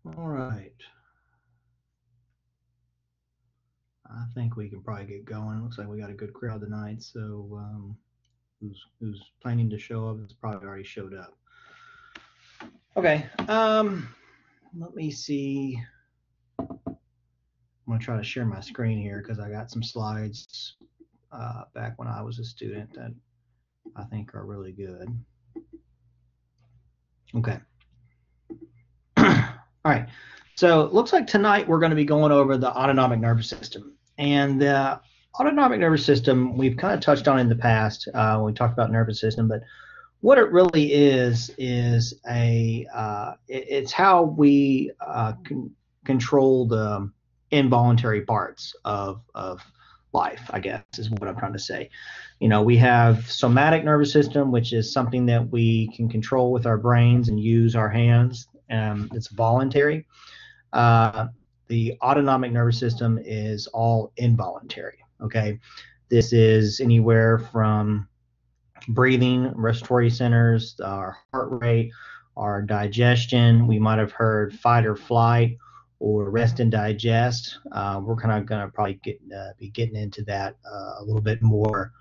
All right. I think we can probably get going. Looks like we got a good crowd tonight. So who's planning to show up has probably already showed up. Okay. Let me see. I'm gonna try to share my screen here because I got some slides back when I was a student that I think are really good. Okay. All right. So it looks like tonight we're going to be going over the autonomic nervous system. And the autonomic nervous system, we've kind of touched on in the past when we talked about nervous system, but what it really is it's how we control the involuntary parts of life, I guess is what I'm trying to say. You know, we have somatic nervous system, which is something that we can control with our brains and use our hands. It's voluntary. uh, the autonomic nervous system is all involuntary. Okay, this is anywhere from breathing, respiratory centers, our heart rate, our digestion. We might have heard fight or flight or rest and digest. We're kind of going to probably be getting into that a little bit more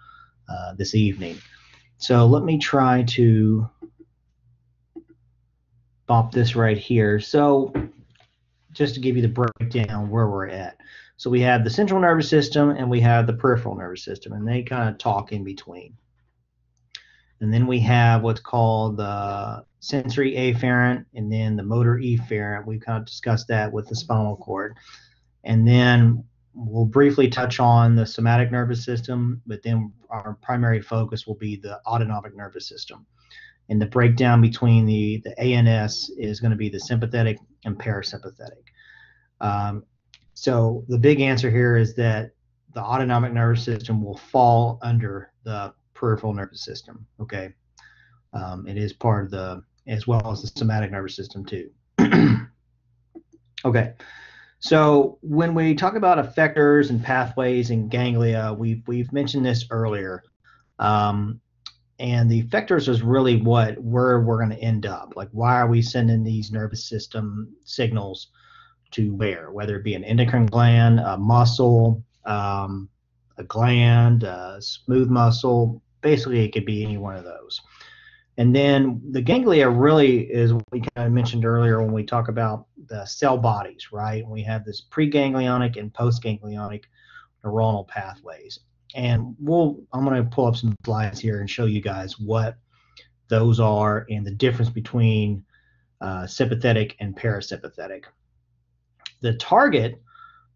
this evening. So let me try to pop this right here. So just to give you the breakdown where we're at. So we have the central nervous system and we have the peripheral nervous system, and they kind of talk in between. And then we have what's called the sensory afferent and then the motor efferent. We've kind of discussed that with the spinal cord. And then we'll briefly touch on the somatic nervous system, but then our primary focus will be the autonomic nervous system. And the breakdown between the ANS is going to be the sympathetic and parasympathetic. Um, so the big answer here is that the autonomic nervous system will fall under the peripheral nervous system. Okay, it is part of the as well as the somatic nervous system too. Okay, so when we talk about effectors and pathways and ganglia, we've mentioned this earlier. Um, and the effectors is really where we're going to end up. Like, why are we sending these nervous system signals to whether it be an endocrine gland, a muscle, a gland, a smooth muscle. Basically, it could be any one of those. And then the ganglia really is what we kind of mentioned earlier when we talk about the cell bodies, right? We have this preganglionic and postganglionic neuronal pathways. And I'm going to pull up some slides here and show you guys what those are and the difference between sympathetic and parasympathetic. The target,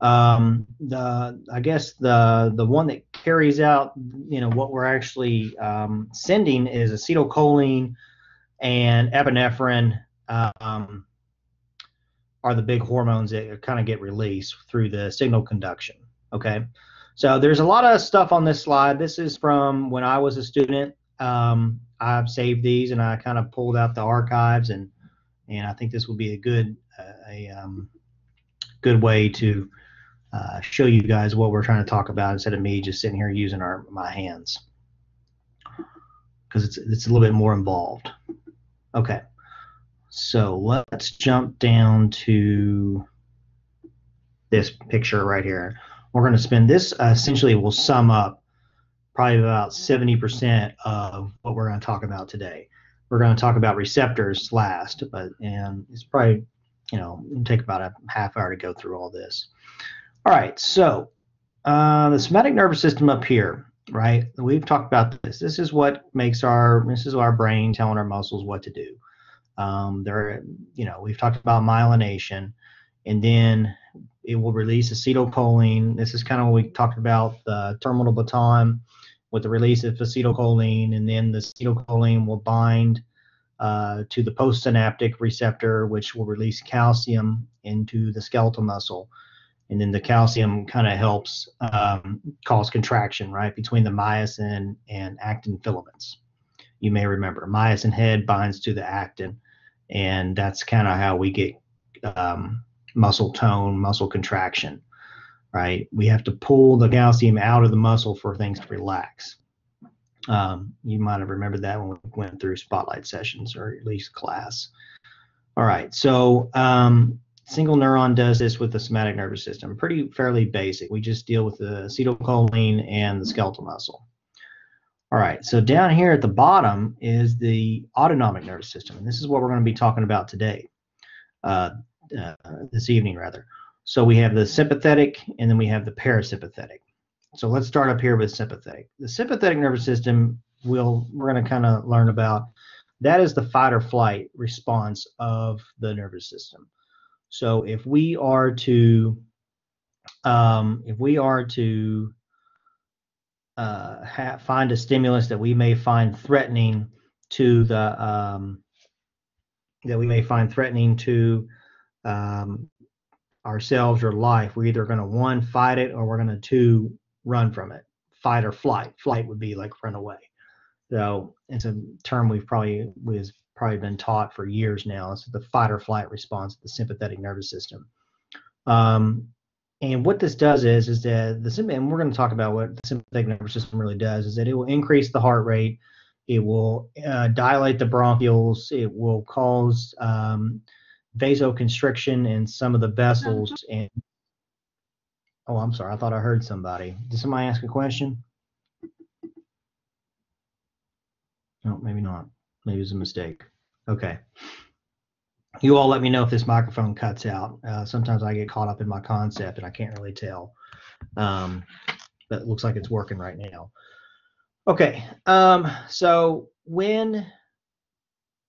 I guess the one that carries out, what we're actually sending is acetylcholine and epinephrine. Are the big hormones that kind of get released through the signal conduction. Okay, so there's a lot of stuff on this slide. This is from when I was a student. I've saved these and I kind of pulled out the archives, and I think this will be a good good way to show you guys what we're trying to talk about instead of me just sitting here using my hands, because it's a little bit more involved. Okay, so let's jump down to this picture right here. We're going to spend this essentially will sum up probably about 70% of what we're going to talk about today. We're going to talk about receptors last, and it's probably it'll take about a half hour to go through all this. All right, so the somatic nervous system up here, right? We've talked about this. This is what makes our brain telling our muscles what to do. We've talked about myelination, and then it will release acetylcholine. This is kind of what we talked about the terminal baton with the release of acetylcholine, and then the acetylcholine will bind to the postsynaptic receptor, which will release calcium into the skeletal muscle. And then the calcium kind of helps cause contraction, right, between the myosin and actin filaments. You may remember myosin head binds to the actin, and that's kind of how we get muscle tone, muscle contraction, right? We have to pull the calcium out of the muscle for things to relax. You might have remembered that when we went through spotlight sessions or at least class. All right, so Single neuron does this with the somatic nervous system. Fairly basic. We just deal with the acetylcholine and the skeletal muscle. All right, so down here at the bottom is the autonomic nervous system, and this is what we're going to be talking about today, this evening rather. So we have the sympathetic, and then we have the parasympathetic. So let's start up here with sympathetic. The sympathetic nervous system, we're going to kind of learn about. That is the fight or flight response of the nervous system. So if we are to find a stimulus that we may find threatening to ourselves or life, we're either going to one, fight it, or we're going to two, run from it. Fight or flight. Flight would be like run away. So it's a term we've probably been taught for years now. It's the fight or flight response of the sympathetic nervous system. And what this does is that and we're going to talk about what the sympathetic nervous system really does, is that it will increase the heart rate, it will dilate the bronchioles, it will cause vasoconstriction in some of the vessels. And oh, I'm sorry, I thought I heard somebody. Did somebody ask a question? No, maybe not. Maybe it was a mistake. Okay. You all let me know if this microphone cuts out. Sometimes I get caught up in my concept and I can't really tell. But it looks like it's working right now. Okay. So when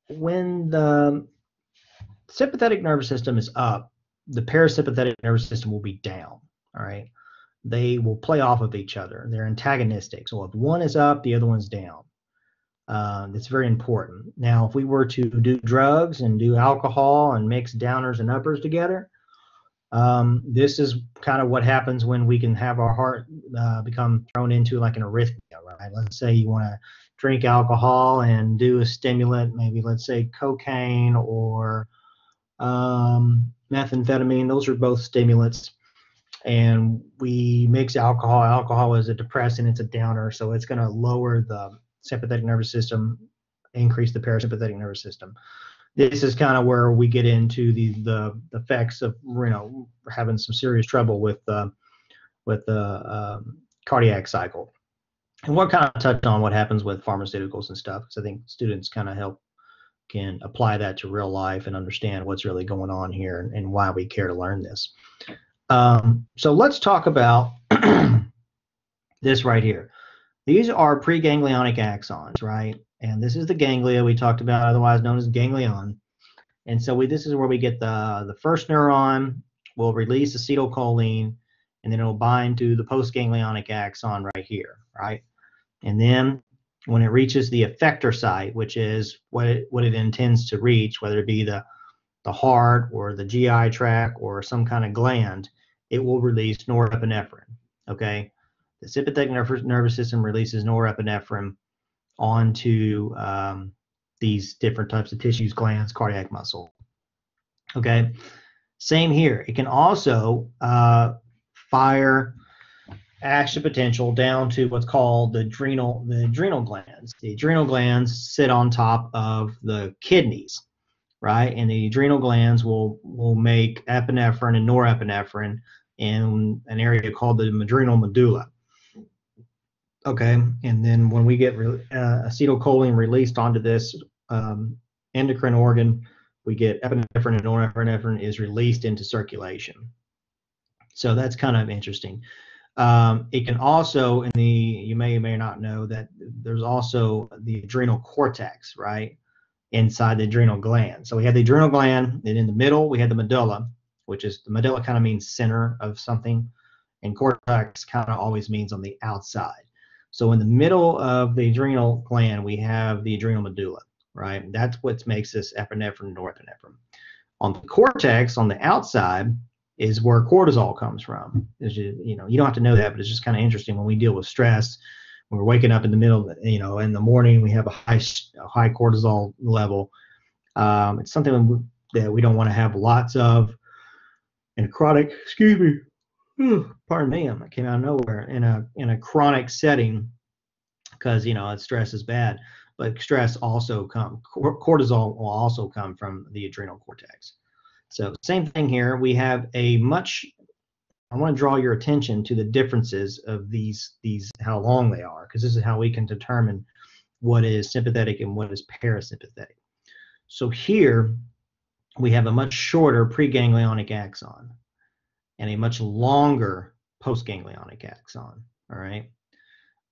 the sympathetic nervous system is up, the parasympathetic nervous system will be down. All right. They will play off of each other. They're antagonistic. So if one is up, the other one's down. It's very important. Now, if we were to do drugs and do alcohol and mix downers and uppers together, this is kind of what happens when we can have our heart become thrown into like an arrhythmia, right? Let's say you want to drink alcohol and do a stimulant, maybe let's say cocaine or methamphetamine. Those are both stimulants. And we mix alcohol. Alcohol is a depressant, it's a downer, so it's going to lower the sympathetic nervous system, increase the parasympathetic nervous system. This is kind of where we get into the effects of having some serious trouble with the cardiac cycle. And what kind of touched on what happens with pharmaceuticals and stuff, because I think students kind of can apply that to real life and understand what's really going on here and why we care to learn this. So let's talk about this right here. These are preganglionic axons, right? And this is the ganglia we talked about, otherwise known as ganglion. And so this is where we get the first neuron will release acetylcholine, and then it will bind to the postganglionic axon right here, right? And then when it reaches the effector site, which is what it intends to reach, whether it be the heart or the GI tract or some kind of gland, it will release norepinephrine, okay? The sympathetic nervous system releases norepinephrine onto these different types of tissues, glands, cardiac muscle. Okay, same here. It can also fire action potential down to what's called the adrenal glands. The adrenal glands sit on top of the kidneys, right? And the adrenal glands will make epinephrine and norepinephrine in an area called the adrenal medulla. Okay, and then when we get acetylcholine released onto this endocrine organ, we get epinephrine, and norepinephrine is released into circulation. So that's kind of interesting. It can also, you may or may not know that there's also the adrenal cortex, right, inside the adrenal gland. So we have the adrenal gland, and in the middle we have the medulla, which is, the medulla kind of means center of something, and cortex kind of always means on the outside. So in the middle of the adrenal gland, we have the adrenal medulla, right? That's what makes this epinephrine and norepinephrine. On the cortex, on the outside, is where cortisol comes from. You don't have to know that, but it's just kind of interesting when we deal with stress. When we're waking up in the middle, in the morning, we have a high cortisol level. It's something that we don't want to have lots of. In a chronic, pardon me, I came out of nowhere, in a chronic setting, because stress is bad, but stress also cortisol will also come from the adrenal cortex. So same thing here. We have a much, I want to draw your attention to the differences of these how long they are, because this is how we can determine what is sympathetic and what is parasympathetic. So here we have a much shorter preganglionic axon and a much longer postganglionic axon. All right.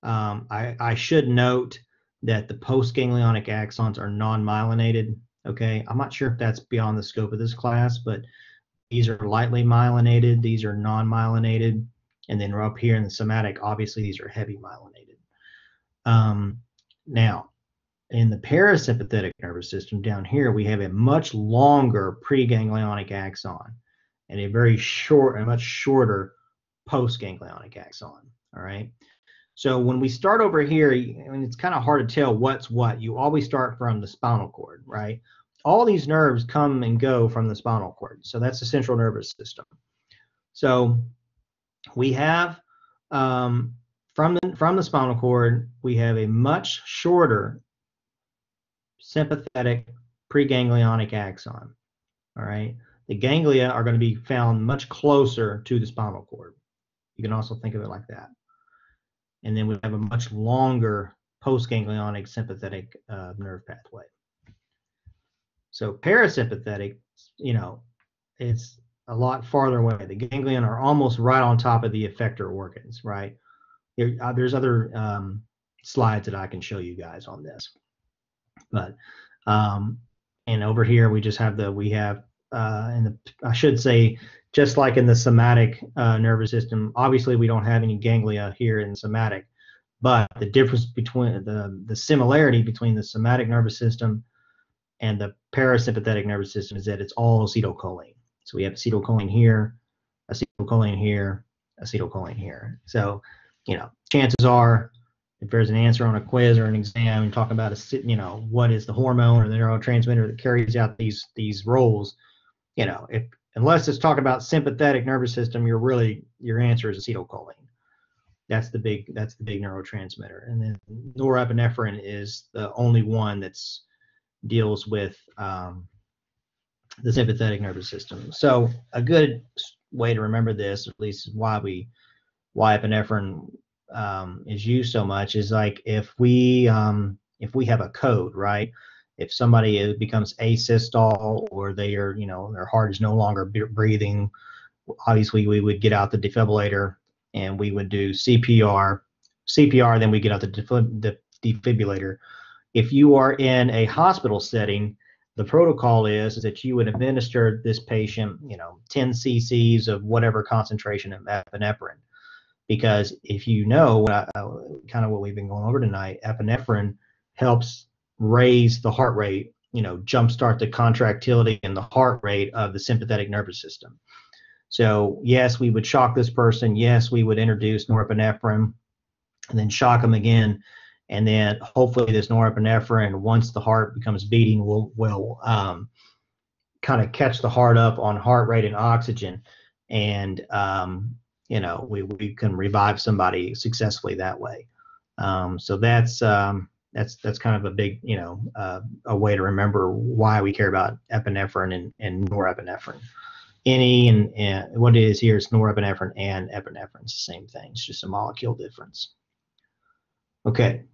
I should note that the postganglionic axons are non-myelinated. Okay. I'm not sure if that's beyond the scope of this class, but these are lightly myelinated. These are non-myelinated. And then up here in the somatic, obviously these are heavy myelinated. Now, in the parasympathetic nervous system down here, we have a much longer preganglionic axon and a much shorter postganglionic axon. All right. So when we start over here, I mean, it's kind of hard to tell what's what. You always start from the spinal cord, right? All these nerves come and go from the spinal cord. So that's the central nervous system. So we have from the spinal cord, we have a much shorter sympathetic preganglionic axon. All right. The ganglia are going to be found much closer to the spinal cord. You can also think of it like that. And then we have a much longer postganglionic sympathetic nerve pathway. So parasympathetic, you know, it's a lot farther away. The ganglion are almost right on top of the effector organs, right? There's other slides that I can show you guys on this. But and over here we just have I should say, just like in the somatic nervous system, obviously we don't have any ganglia here in the somatic, but the difference between the similarity between the somatic nervous system and the parasympathetic nervous system is that it's all acetylcholine. So we have acetylcholine here, acetylcholine here, acetylcholine here. So, you know, chances are, if there's an answer on a quiz or an exam and talk about what is the hormone or the neurotransmitter that carries out these roles, you know, unless it's talking about sympathetic nervous system, your answer is acetylcholine. That's the big neurotransmitter. And then norepinephrine is the only one that's deals with the sympathetic nervous system. So a good way to remember this, at least why epinephrine is used so much, is like if we have a code, right? If somebody becomes asystole or their heart is no longer breathing, obviously we would get out the defibrillator and we would do CPR, then we get out the defibrillator. If you are in a hospital setting, the protocol is that you would administer this patient, 10 cc's of whatever concentration of epinephrine. Because if you know, kind of what we've been going over tonight, epinephrine helps raise the heart rate, jumpstart the contractility and the heart rate of the sympathetic nervous system. So yes, we would shock this person. Yes, we would introduce norepinephrine and then shock them again. And then hopefully this norepinephrine, once the heart becomes beating, will kind of catch the heart up on heart rate and oxygen. And, we can revive somebody successfully that way. So that's kind of a big, a way to remember why we care about epinephrine and norepinephrine. And what it is here is norepinephrine and epinephrine. It's the same thing. It's just a molecule difference. Okay.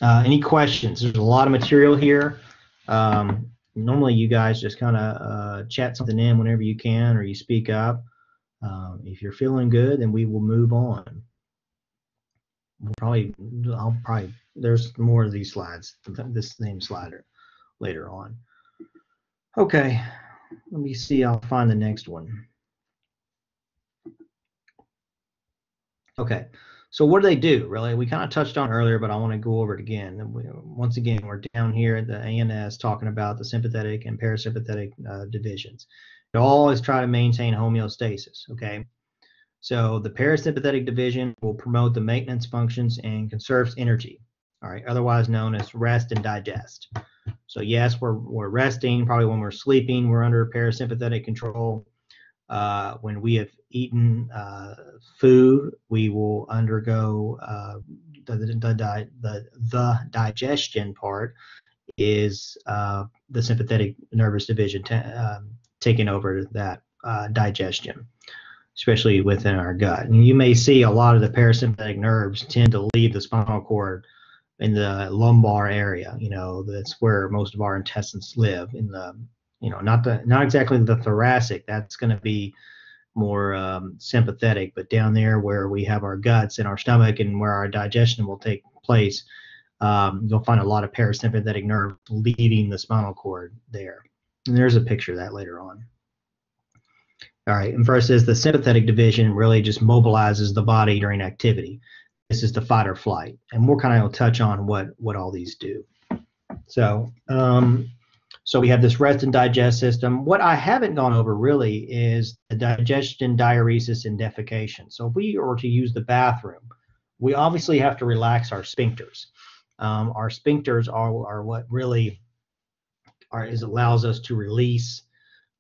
Any questions? There's a lot of material here. Normally you guys just kind of chat something in whenever you can, or you speak up. If you're feeling good, then we will move on. There's more of these slides, this same slide later on. Okay, let me see, I'll find the next one. Okay, so what do they do, really? We kind of touched on earlier, but I want to go over it again. Once again, we're down here at the ANS talking about the sympathetic and parasympathetic divisions. They always try to maintain homeostasis, okay? So the parasympathetic division will promote the maintenance functions and conserves energy, all right, otherwise known as rest and digest. So yes, we're resting, probably when we're sleeping, we're under parasympathetic control. When we have eaten food, we will undergo the digestion part is the sympathetic nervous division taking over that digestion, especially within our gut. And you may see a lot of the parasympathetic nerves tend to leave the spinal cord in the lumbar area. That's where most of our intestines live. In the, not exactly the thoracic. That's going to be more sympathetic, but down there where we have our guts and our stomach and where our digestion will take place, you'll find a lot of parasympathetic nerve leaving the spinal cord there. And there's a picture of that later on. All right, and first is the sympathetic division really just mobilizes the body during activity. This is the fight or flight, and we'll kind of touch on what all these do. So we have this rest and digest system. What I haven't gone over really is the digestion, diuresis, and defecation. So if we are to use the bathroom, we obviously have to relax our sphincters. Our sphincters are what really allows us to release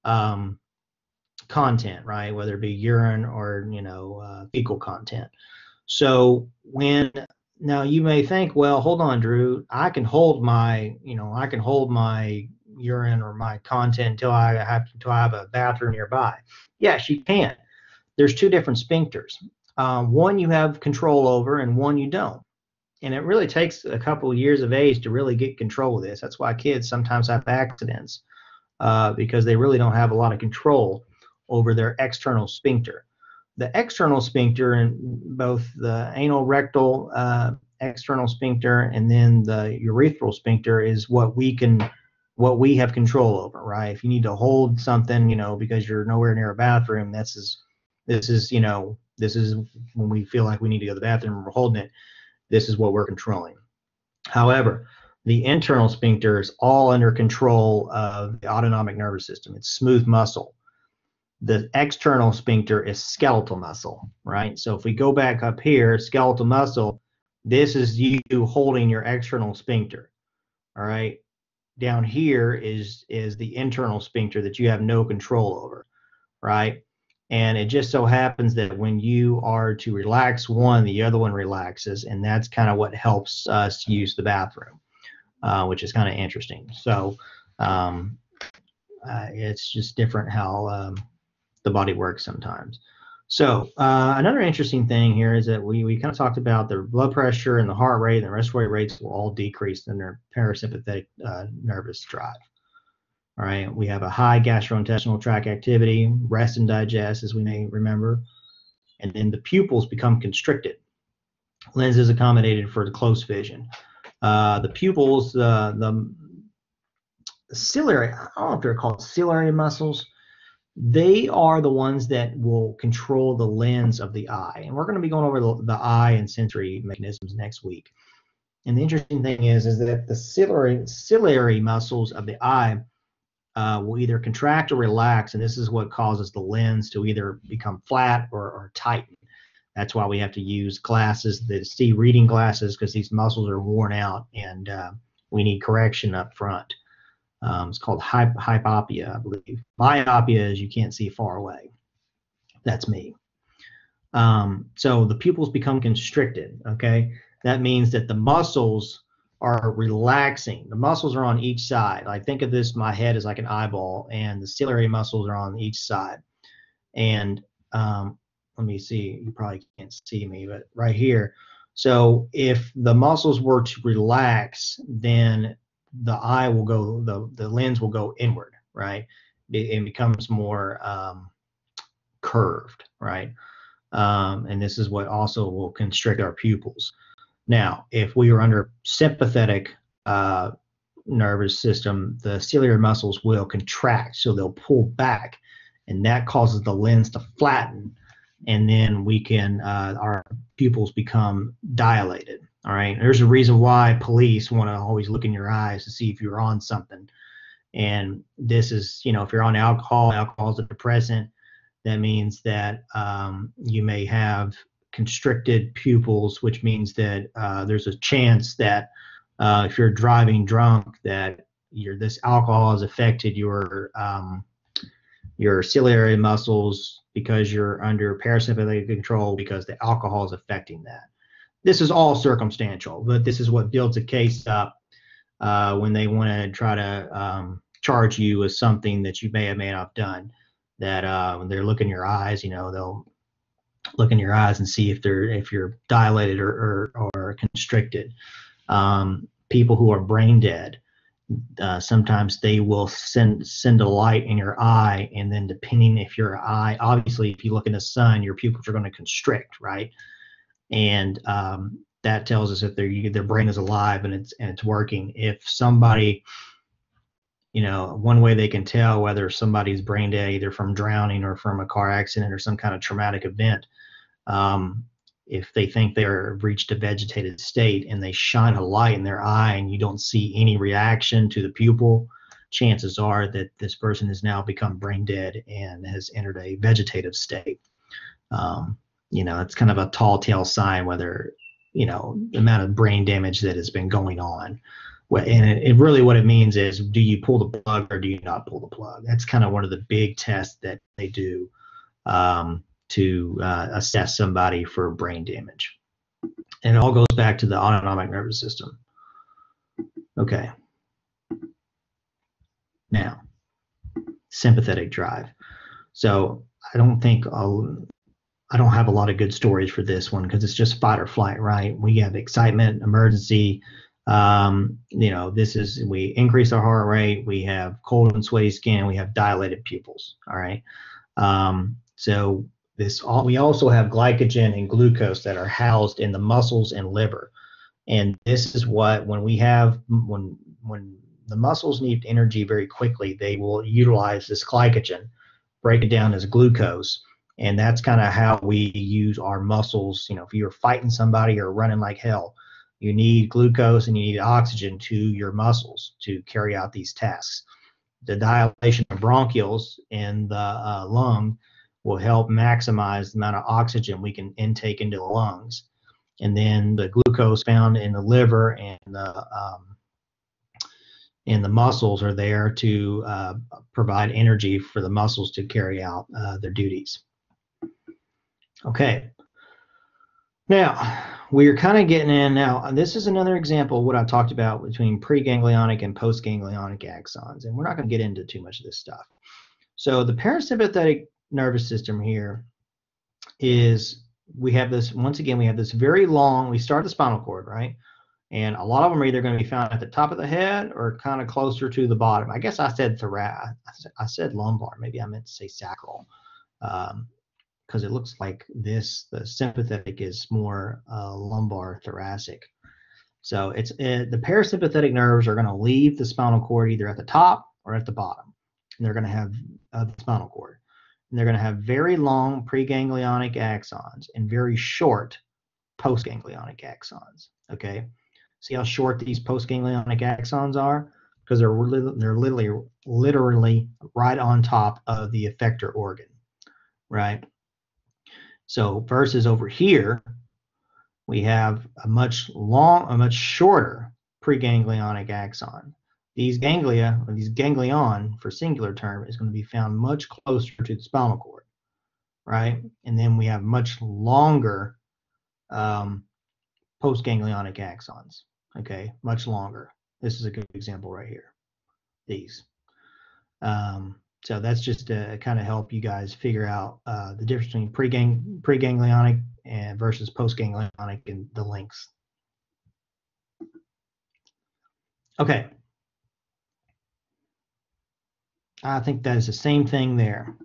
content, right? Whether it be urine or fecal content. So now you may think, well, hold on, Drew, I can hold my urine or my content until I have a bathroom nearby. Yes, you can. There's two different sphincters. One you have control over and one you don't. And it really takes a couple of years of age to really get control of this. That's why kids sometimes have accidents, because they really don't have a lot of control over their external sphincter. The external sphincter, in both the anal rectal external sphincter and then the urethral sphincter, is what we have control over, right? If you need to hold something, because you're nowhere near a bathroom, this is when we feel like we need to go to the bathroom and we're holding it. This is what we're controlling. However, the internal sphincter is all under control of the autonomic nervous system. It's smooth muscle. The external sphincter is skeletal muscle, right? So if we go back up here, skeletal muscle, this is you holding your external sphincter, all right? Down here is the internal sphincter that you have no control over, right? And it just so happens that when you are to relax one, the other one relaxes, and that's kind of what helps us use the bathroom, which is kind of interesting. So it's just different how the body works sometimes. So another interesting thing here is that we kind of talked about the blood pressure and the heart rate and the respiratory rates will all decrease in their parasympathetic nervous drive. All right, we have a high gastrointestinal tract activity, rest and digest, as we may remember, and then the pupils become constricted. Lenses accommodated for the close vision. The pupils, the ciliary, I don't know if they're called ciliary muscles. They are the ones that will control the lens of the eye. And we're going to be going over the eye and sensory mechanisms next week. And the interesting thing is that the ciliary muscles of the eye will either contract or relax, and this is what causes the lens to either become flat or tighten. That's why we have to use glasses, the reading glasses, because these muscles are worn out, and we need correction up front. It's called hypopia, I believe. Myopia is you can't see far away. That's me. So the pupils become constricted, okay? That means that the muscles are relaxing. The muscles are on each side. Like, think of this, my head is like an eyeball, and the ciliary muscles are on each side. And let me see, you probably can't see me, but right here. So if the muscles were to relax, then the eye will go, the lens will go inward, right? It becomes more curved, right? And this is what also will constrict our pupils. Now, if we are under sympathetic nervous system, the ciliary muscles will contract, so they'll pull back, and that causes the lens to flatten, and then we can our pupils become dilated. All right, there's a reason why police want to always look in your eyes to see if you're on something. And this is, if you're on alcohol is a depressant. That means that you may have constricted pupils, which means that there's a chance that if you're driving drunk, that this alcohol has affected your ciliary muscles because you're under parasympathetic control because the alcohol is affecting that. This is all circumstantial, but this is what builds a case up when they want to try to charge you with something that you may have may not have done. That when they're looking in your eyes, they'll look in your eyes and see if you're dilated or constricted. People who are brain dead, sometimes they will send a light in your eye, and then depending if your eye, obviously, if you look in the sun, your pupils are going to constrict, right? And that tells us if their brain is alive and it's working. If somebody, one way they can tell whether somebody's brain dead, either from drowning or from a car accident or some kind of traumatic event, if they think they're reached a vegetated state and they shine a light in their eye and you don't see any reaction to the pupil, chances are that this person has now become brain dead and has entered a vegetative state. It's kind of a tall tale sign whether, the amount of brain damage that has been going on. And it really what it means is, do you pull the plug or do you not pull the plug? That's kind of one of the big tests that they do to assess somebody for brain damage. And it all goes back to the autonomic nervous system. Okay. Now, sympathetic drive. So I don't have a lot of good stories for this one because it's just fight or flight, right? We have excitement, emergency. We increase our heart rate. We have cold and sweaty skin. We have dilated pupils. All right. So we also have glycogen and glucose that are housed in the muscles and liver. And this is what, when the muscles need energy very quickly, they will utilize this glycogen, break it down as glucose. And that's kind of how we use our muscles. If you're fighting somebody or running like hell, you need glucose and you need oxygen to your muscles to carry out these tasks. The dilation of bronchioles in the lung will help maximize the amount of oxygen we can intake into the lungs. And then the glucose found in the liver and the muscles are there to provide energy for the muscles to carry out their duties. Okay. Now, we're kind of getting in now. This is another example of what I talked about between preganglionic and postganglionic axons. And we're not going to get into too much of this stuff. So the parasympathetic nervous system here is, we have this very long, we start the spinal cord, right? And a lot of them are either going to be found at the top of the head or kind of closer to the bottom. I guess I said thoracic. I said lumbar. Maybe I meant to say sacral. Because it looks like the sympathetic is more lumbar thoracic. So the parasympathetic nerves are going to leave the spinal cord either at the top or at the bottom. And they're going to have the spinal cord. And they're going to have very long preganglionic axons and very short postganglionic axons. Okay. See how short these postganglionic axons are? Because they're literally right on top of the effector organ, right? So versus over here, we have a much shorter preganglionic axon. These ganglia, or these ganglion for singular term, is going to be found much closer to the spinal cord, right? And then we have much longer postganglionic axons, okay? Much longer. This is a good example right here, these. So that's just to kind of help you guys figure out the difference between preganglionic and versus postganglionic and the lengths. Okay. I think that is the same thing there.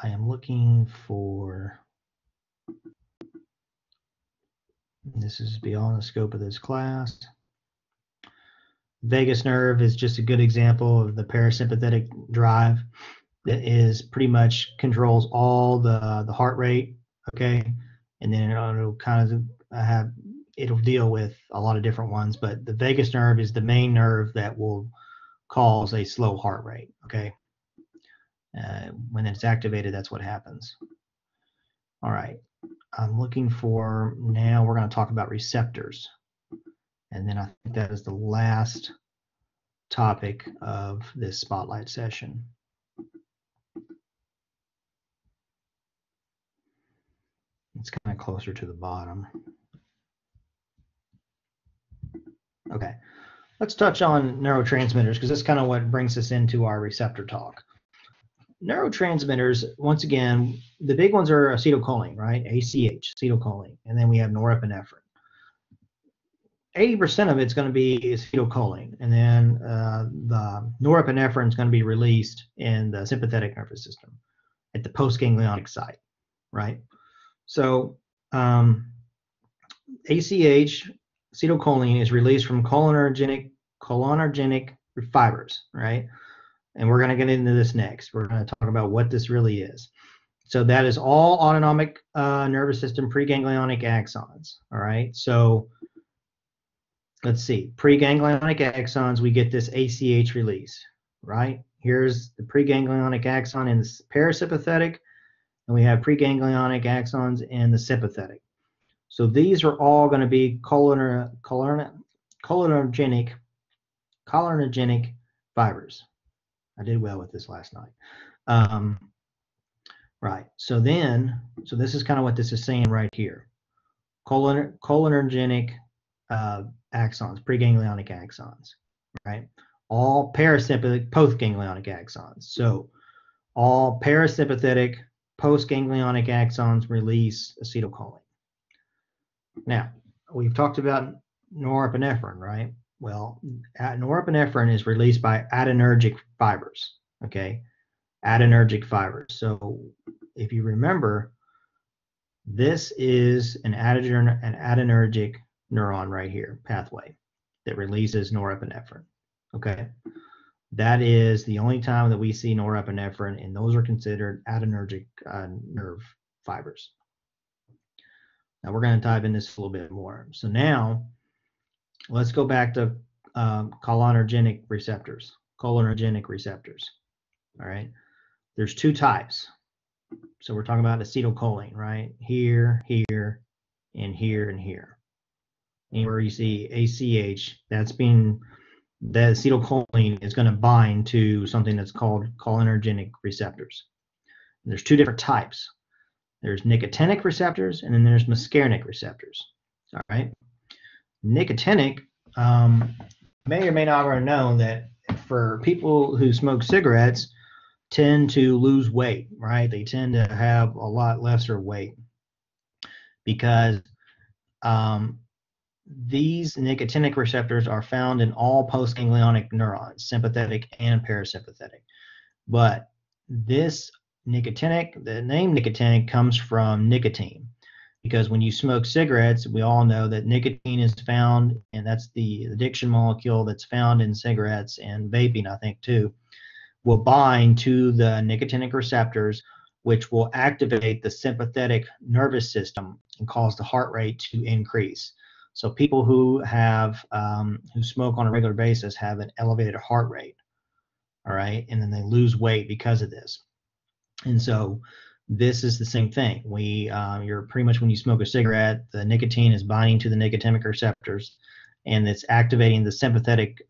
I am looking for, this is beyond the scope of this class. Vagus nerve is just a good example of the parasympathetic drive that is pretty much controls all the heart rate, okay? And then it'll kind of it'll deal with a lot of different ones, but the vagus nerve is the main nerve that will cause a slow heart rate, okay? When it's activated, that's what happens. All right, I'm looking for, now we're going to talk about receptors. And then I think that is the last topic of this spotlight session. It's kind of closer to the bottom. Okay. Let's touch on neurotransmitters because that's kind of what brings us into our receptor talk. Neurotransmitters, once again, the big ones are acetylcholine, right? ACH, acetylcholine, and then we have norepinephrine. 80% of it's going to be acetylcholine, and then the norepinephrine is going to be released in the sympathetic nervous system at the postganglionic site, right? So ACH, acetylcholine, is released from cholinergic fibers, right? And we're going to get into this next. We're going to talk about what this really is. So that is all autonomic nervous system preganglionic axons, all right? So let's see, preganglionic axons, we get this ACH release, right? Here's the preganglionic axon in the parasympathetic, and we have preganglionic axons in the sympathetic. So these are all going to be cholinergic fibers. I did well with this last night. Right. So this is kind of what this is saying right here. Cholinergic axons, preganglionic axons, right? All parasympathetic postganglionic axons. So all parasympathetic postganglionic axons release acetylcholine. Now, we've talked about norepinephrine, right? Well, norepinephrine is released by adrenergic fibers, okay? Adrenergic fibers. So if you remember, this is an adrenergic neuron right here, pathway, that releases norepinephrine, okay? That is the only time that we see norepinephrine, and those are considered adrenergic nerve fibers. Now we're going to dive into this a little bit more. So now let's go back to cholinergic receptors. All right. There's two types. So we're talking about acetylcholine, right? Here, here, and here, and here. Anywhere you see ACH, the acetylcholine is going to bind to something that's called cholinergic receptors. And there's two different types. There's nicotinic receptors, and then there's muscarinic receptors. All right. Nicotinic may or may not have known that for people who smoke cigarettes tend to lose weight, right? They tend to have a lot lesser weight because these nicotinic receptors are found in all postganglionic neurons, sympathetic and parasympathetic. But this nicotinic, the name nicotinic comes from nicotine, because when you smoke cigarettes, we all know that nicotine is found, and that's the addiction molecule that's found in cigarettes and vaping, I think, too, will bind to the nicotinic receptors, which will activate the sympathetic nervous system and cause the heart rate to increase. So people who have who smoke on a regular basis have an elevated heart rate, all right, and then they lose weight because of this. And so this is the same thing. You're pretty much, when you smoke a cigarette, the nicotine is binding to the nicotinic receptors, and it's activating the sympathetic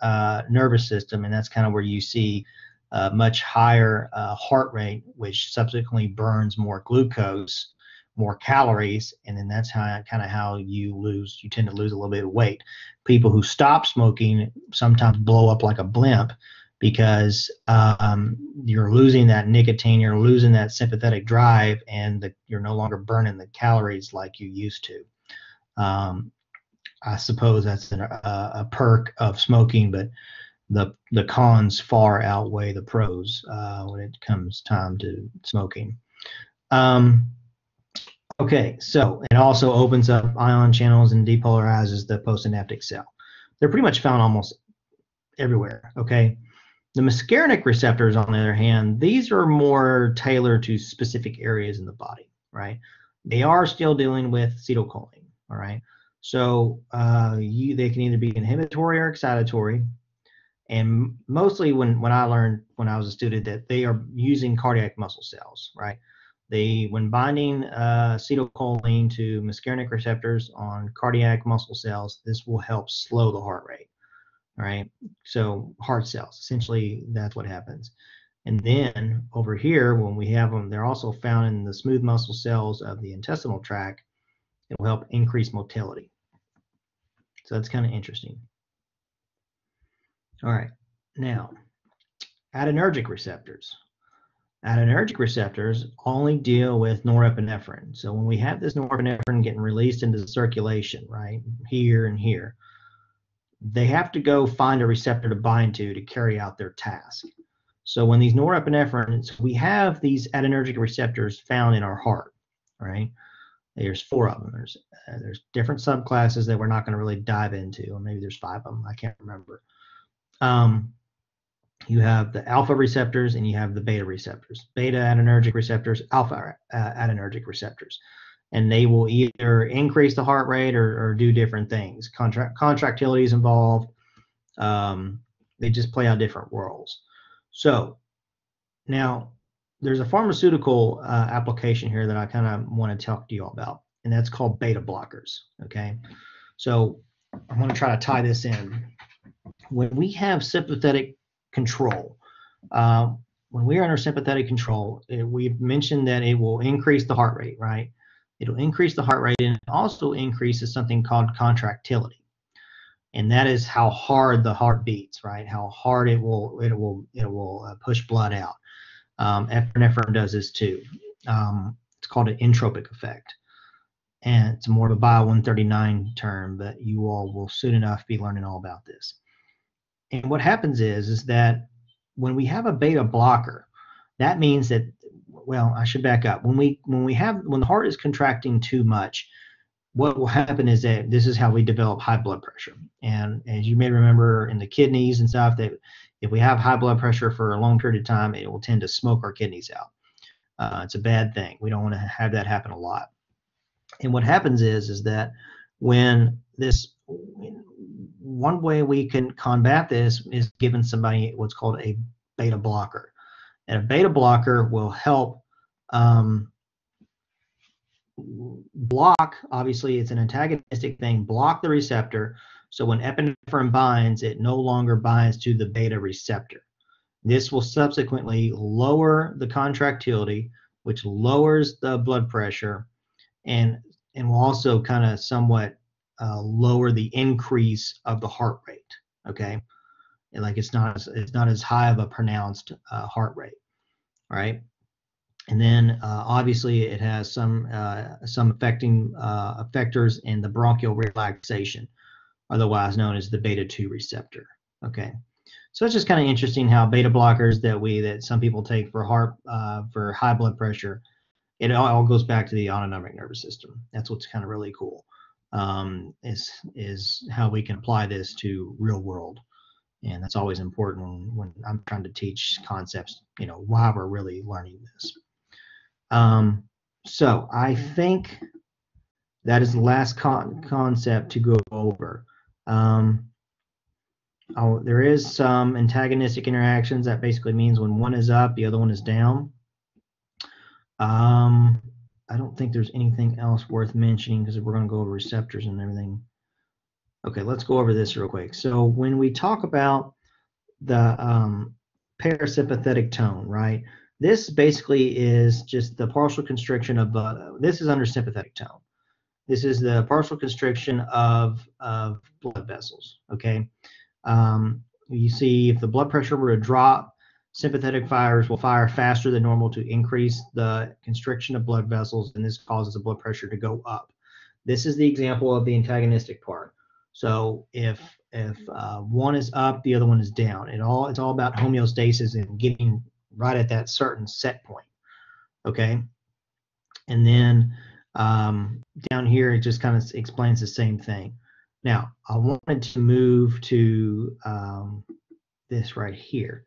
nervous system, and that's kind of where you see much higher heart rate, which subsequently burns more glucose, more calories, and then that's how you tend to lose a little bit of weight. People who stop smoking sometimes blow up like a blimp because you're losing that nicotine, you're losing that sympathetic drive, and you're no longer burning the calories like you used to. I suppose that's a perk of smoking, but the cons far outweigh the pros when it comes time to smoking. Okay, so it also opens up ion channels and depolarizes the postsynaptic cell. They're pretty much found almost everywhere, okay? The muscarinic receptors, on the other hand, these are more tailored to specific areas in the body, right? They are still dealing with acetylcholine, all right? So they can either be inhibitory or excitatory. And mostly when I learned when I was a student that they are using cardiac muscle cells, right? When binding acetylcholine to muscarinic receptors on cardiac muscle cells, this will help slow the heart rate, right? So heart cells, essentially that's what happens. And then over here, when we have them, they're also found in the smooth muscle cells of the intestinal tract. It will help increase motility. So that's kind of interesting. All right. Now, adrenergic receptors. Adrenergic receptors only deal with norepinephrine. So when we have this norepinephrine getting released into the circulation, right, here and here, they have to go find a receptor to bind to carry out their task. So when these norepinephrines, we have these adrenergic receptors found in our heart, right? There's 4 of them. There's different subclasses that we're not going to really dive into, or maybe there's 5 of them. I can't remember. You have the alpha receptors and you have the beta receptors. Beta adrenergic receptors, alpha adrenergic receptors, and they will either increase the heart rate or do different things. Contractility is involved. They just play out different roles. So now there's a pharmaceutical application here that I kind of want to talk to you all about, and that's called beta blockers. Okay, so I'm going to try to tie this in. When we have sympathetic control, when we are under sympathetic control, we've mentioned that it will increase the heart rate, right? It'll increase the heart rate, and it also increases something called contractility, and that is how hard the heart beats, right? How hard it will push blood out. Epinephrine does this too. It's called an entropic effect, and it's more of a Bio 139 term, but you all will soon enough be learning all about this. And what happens is that when we have a beta blocker, that means that, well, I should back up. When the heart is contracting too much, what will happen is that this is how we develop high blood pressure. And as you may remember in the kidneys and stuff, that if we have high blood pressure for a long period of time, it will tend to smoke our kidneys out. It's a bad thing. We don't want to have that happen a lot. And what happens is that when this, one way we can combat this is giving somebody what's called a beta blocker. And a beta blocker will help block, obviously it's an antagonistic thing, block the receptor. So when epinephrine binds, it no longer binds to the beta receptor. This will subsequently lower the contractility, which lowers the blood pressure, and will also kind of somewhat lower the increase of the heart rate. Okay, and like it's not as high of a pronounced heart rate, right? And then obviously it has some effectors in the bronchial relaxation, otherwise known as the beta 2 receptor. Okay, so it's just kind of interesting how beta blockers that some people take for for high blood pressure, it all goes back to the autonomic nervous system. That's what's kind of really cool, is how we can apply this to real world. And that's always important when I'm trying to teach concepts, why we're really learning this. So I think that is the last concept to go over. There is some antagonistic interactions. That basically means when one is up, the other one is down. I don't think there's anything else worth mentioning because we're going to go over receptors and everything. Okay, let's go over this real quick. So when we talk about the parasympathetic tone, right? This basically is just the partial constriction of this is under sympathetic tone. This is the partial constriction of blood vessels. Okay, you see if the blood pressure were to drop, sympathetic fires will fire faster than normal to increase the constriction of blood vessels, and this causes the blood pressure to go up. This is the example of the antagonistic part. So if one is up, the other one is down. It's all about homeostasis and getting right at that certain set point. Okay, and then down here it just kind of explains the same thing. Now I wanted to move to this right here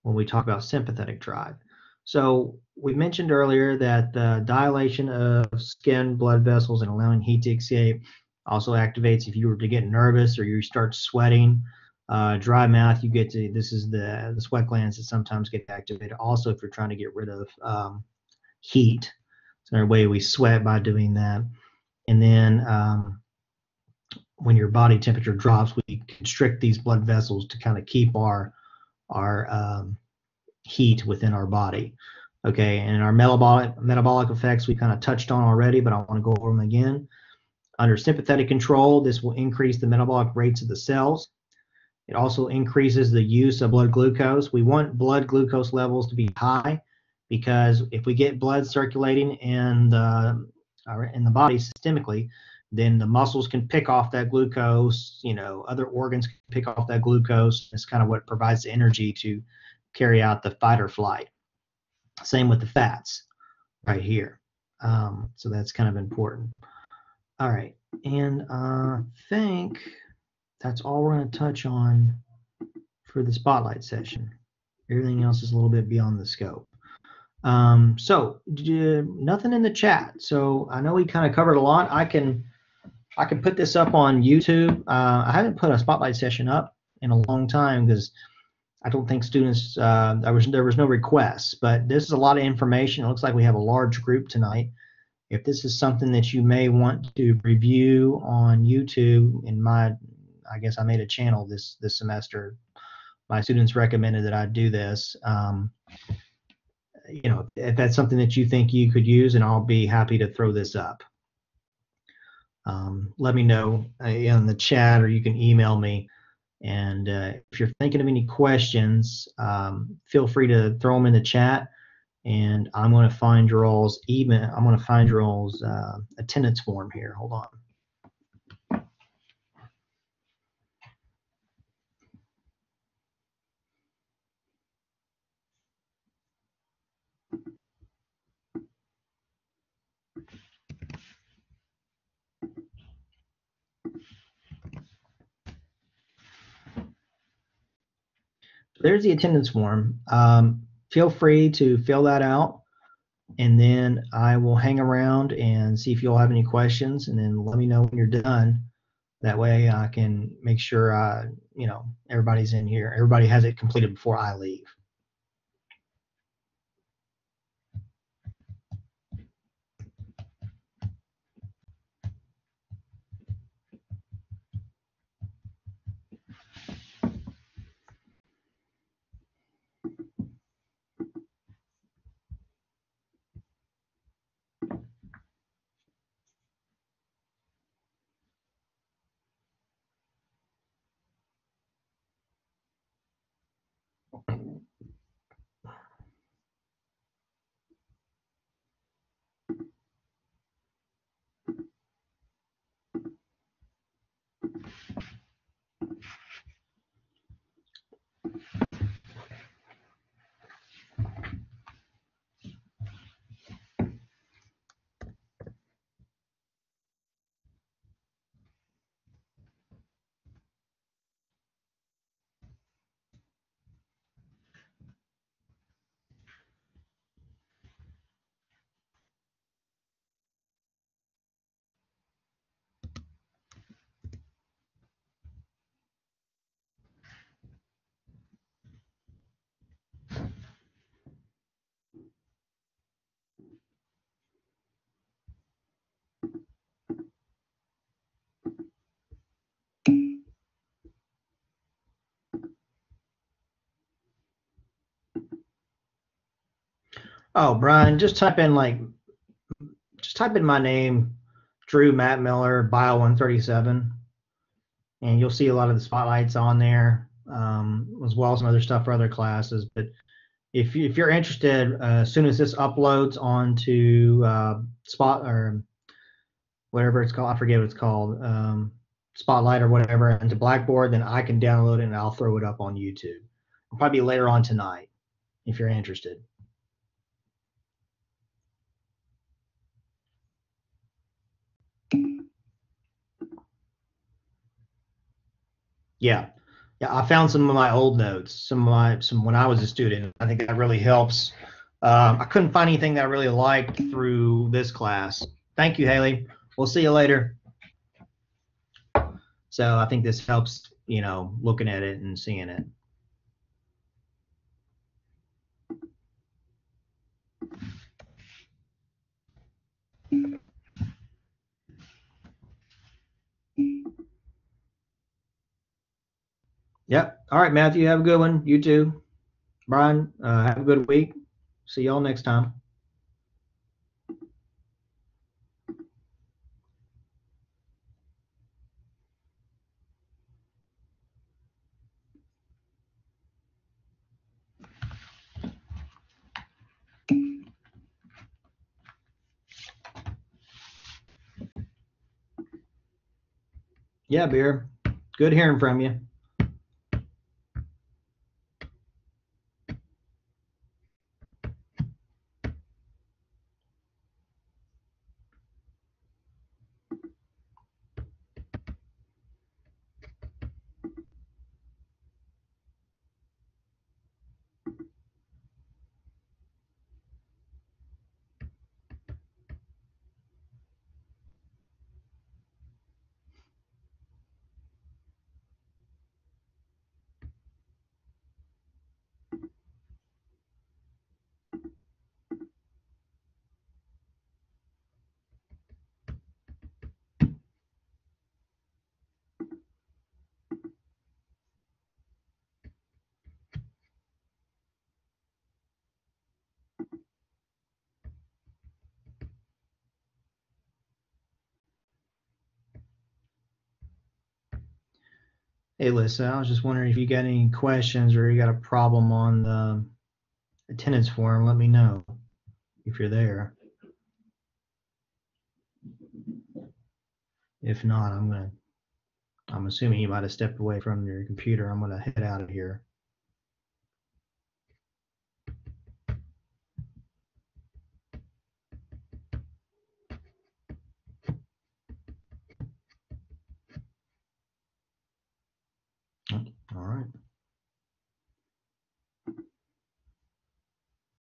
when we talk about sympathetic drive. So we mentioned earlier that the dilation of skin, blood vessels, and allowing heat to escape also activates if you were to get nervous or you start sweating. Dry mouth, this is the sweat glands that sometimes get activated. Also, if you're trying to get rid of heat, it's another way we sweat by doing that. And then when your body temperature drops, we constrict these blood vessels to kind of keep our heat within our body. Okay, and our metabolic effects we kind of touched on already, but I want to go over them again. Under sympathetic control, this will increase the metabolic rates of the cells. It also increases the use of blood glucose. We want blood glucose levels to be high because if we get blood circulating in the body systemically, then the muscles can pick off that glucose. Other organs can pick off that glucose. It's kind of what provides the energy to carry out the fight or flight. Same with the fats right here. So that's kind of important. All right, and I think that's all we're going to touch on for the spotlight session. Everything else is a little bit beyond the scope. So nothing in the chat. So I know we kind of covered a lot. I can put this up on YouTube. I haven't put a spotlight session up in a long time because I don't think students, there was no requests, but this is a lot of information. It looks like we have a large group tonight. If this is something that you may want to review on YouTube, I guess I made a channel this semester. My students recommended that I do this. If that's something that you think you could use, and I'll be happy to throw this up. Let me know in the chat, or you can email me. And if you're thinking of any questions, feel free to throw them in the chat. And I'm going to find your all's email. I'm going to find your all's attendance form here. Hold on. There's the attendance form. Feel free to fill that out, and then I will hang around and see if you all have any questions, and then let me know when you're done. That way I can make sure everybody's in here. Everybody has it completed before I leave. Oh, Brian, just type in my name, Drew Mattmiller, Bio 137, and you'll see a lot of the spotlights on there, as well as some other stuff for other classes. But if you're interested, as soon as this uploads onto Spot or whatever it's called, I forget what it's called, Spotlight or whatever, into Blackboard, then I can download it and I'll throw it up on YouTube. It'll probably be later on tonight if you're interested. Yeah, I found some of my old notes, some when I was a student. I think that really helps. I couldn't find anything that I really liked through this class. Thank you, Haley. We'll see you later. So I think this helps, looking at it and seeing it. Yep. All right, Matthew, have a good one. You too. Brian, have a good week. See y'all next time. Yeah, Beer. Good hearing from you. Hey, Lisa, I was just wondering if you got any questions or you got a problem on the attendance form, let me know if you're there. If not, I'm assuming you might have stepped away from your computer. I'm gonna head out of here.